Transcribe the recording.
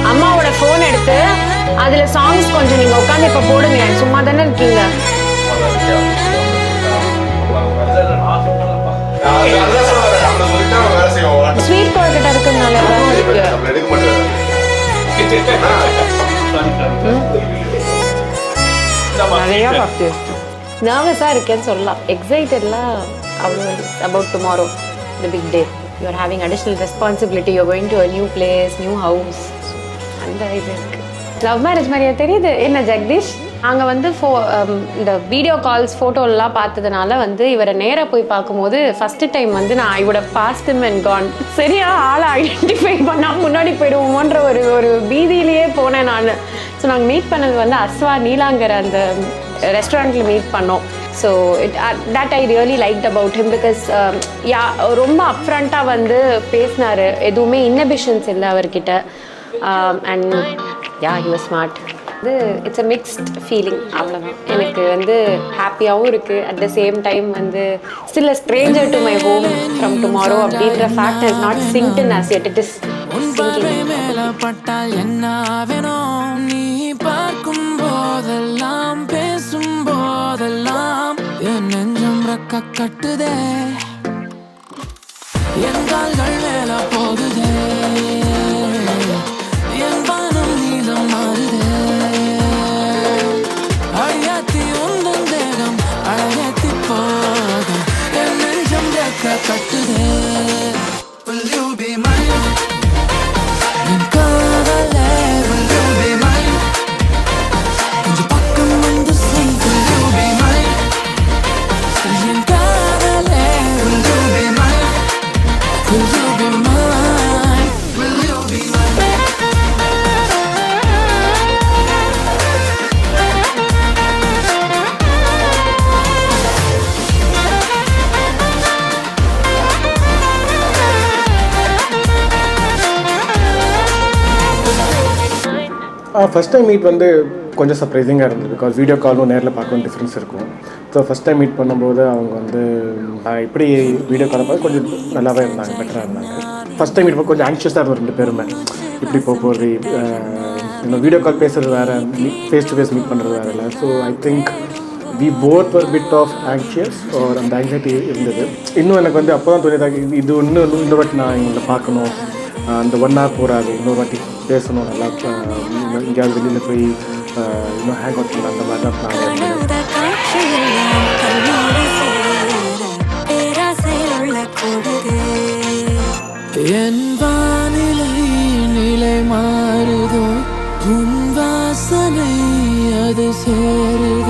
அம்மாவோட ஃபோன் எடுத்து அதுல சாங்ஸ் கொஞ்சம் நீங்க உட்காந்து இப்ப போடுங்க. சும்மா தானே இருக்கீங்க. ஸ்வீட் பாக்கெட் இருக்குனால நிறைய பாக்கு நர்வஸா இருக்கேன்னு சொல்லலாம். எக்ஸைட்டட்லாம் அவ்வளோ about tomorrow the big day. You are having additional responsibility. You are going to a new place, new house. அந்த இது இருக்கு. லவ் மேரேஜ் மாதிரியா தெரியுது என்ன ஜெகதீஷ்? நாங்கள் வந்து இந்த வீடியோ கால்ஸ் ஃபோட்டோலாம் பார்த்ததுனால வந்து இவரை நேராக போய் பார்க்கும்போது ஃபஸ்ட்டு டைம் வந்து நான் I would have passed him and gone. சரியா ஆளை ஐடென்டிஃபை பண்ணால் முன்னாடி போயிடுவோமோன்ற ஒரு பீதியிலேயே போனேன் நான். ஸோ நாங்கள் மீட் பண்ணது வந்து அஸ்வா நீலாங்கர் அந்த ரெஸ்டாரண்ட்டில் மீட் பண்ணோம். So that I really liked about him because ரொம்ப அப்ஃப்ரண்ட்டாக வந்து பேசினார். எதுவுமே இன்னபிஷன்ஸ் இல்லை அவர்கிட்ட. And he was smart. வந்து இட்ஸ் அ மிக்ஸ்ட் ஃபீலிங். அவ்வளோதான். எனக்கு வந்து ஹாப்பியாகவும் இருக்குது. அட் த சேம் டைம் வந்து still a stranger to my home from tomorrow அப்படின்ற fact is not sinked in as yet. It is sinking. நீ பார்க்கும் போதெல்லாம் பேசும் போதெல்லாம் என் நெஞ்சம் ரக்க கட்டுதே, என் கால்கள் மேல போகுதே, என் வானம் நீளம் மாறுதே, அழியாத்தி உந்தன் தேகம் அழகத்தி போதும் என் நெஞ்சம் ரக்க கட்டுதே. Will you be mine? என் காதலே will you be mine? கொஞ்சம் பக்கம் வந்து say will you be mine? என் காதலே will you be mine? Will you be mine? Will you be mine? First time meet வந்து கொஞ்சம் சர்ப்ரைசிங்காக இருந்தது. பிகாஸ் வீடியோ காலும் நேரில் பார்க்கணும் டிஃப்ரென்ஸ் இருக்கும். ஸோ ஃபஸ்ட் டைம் மீட் பண்ணும்போது அவங்க வந்து இப்படி வீடியோ காலை பார்த்து கொஞ்சம் நல்லாவே இருந்தாங்க, பெட்டராக இருந்தாங்க. ஃபஸ்ட் டைம் மீட் கொஞ்சம் ஆங்ஷியஸாக இருந்தது ரெண்டு பேருமே. இப்படி போகிறது இன்னும் வீடியோ கால் பேசுகிறது வேறு, ஃபேஸ் டு ஃபேஸ் மீட் பண்ணுறது வேறு இல்லை. So I think we both ஒரு பிட் ஆஃப் ஆங்ஷியஸ் ஒரு அந்த ஆங்ஸைட்டி இருந்தது. இன்னும் எனக்கு வந்து அப்போ தான் தோணியதாக இது இன்னொரு வாட்டி நான் இவங்களை பார்க்கணும், அந்த 1 hour போகாது, இன்னொரு வாட்டி பேசணும், நல்லா எங்கேயாவது வெளியில் போய் இன்னும் ஹேங் அவுட் பண்ண அந்த மாதிரி தான் நான். என் வானிலை நிலை மாறுதோ, உன் வாசனை அது சேருதோ.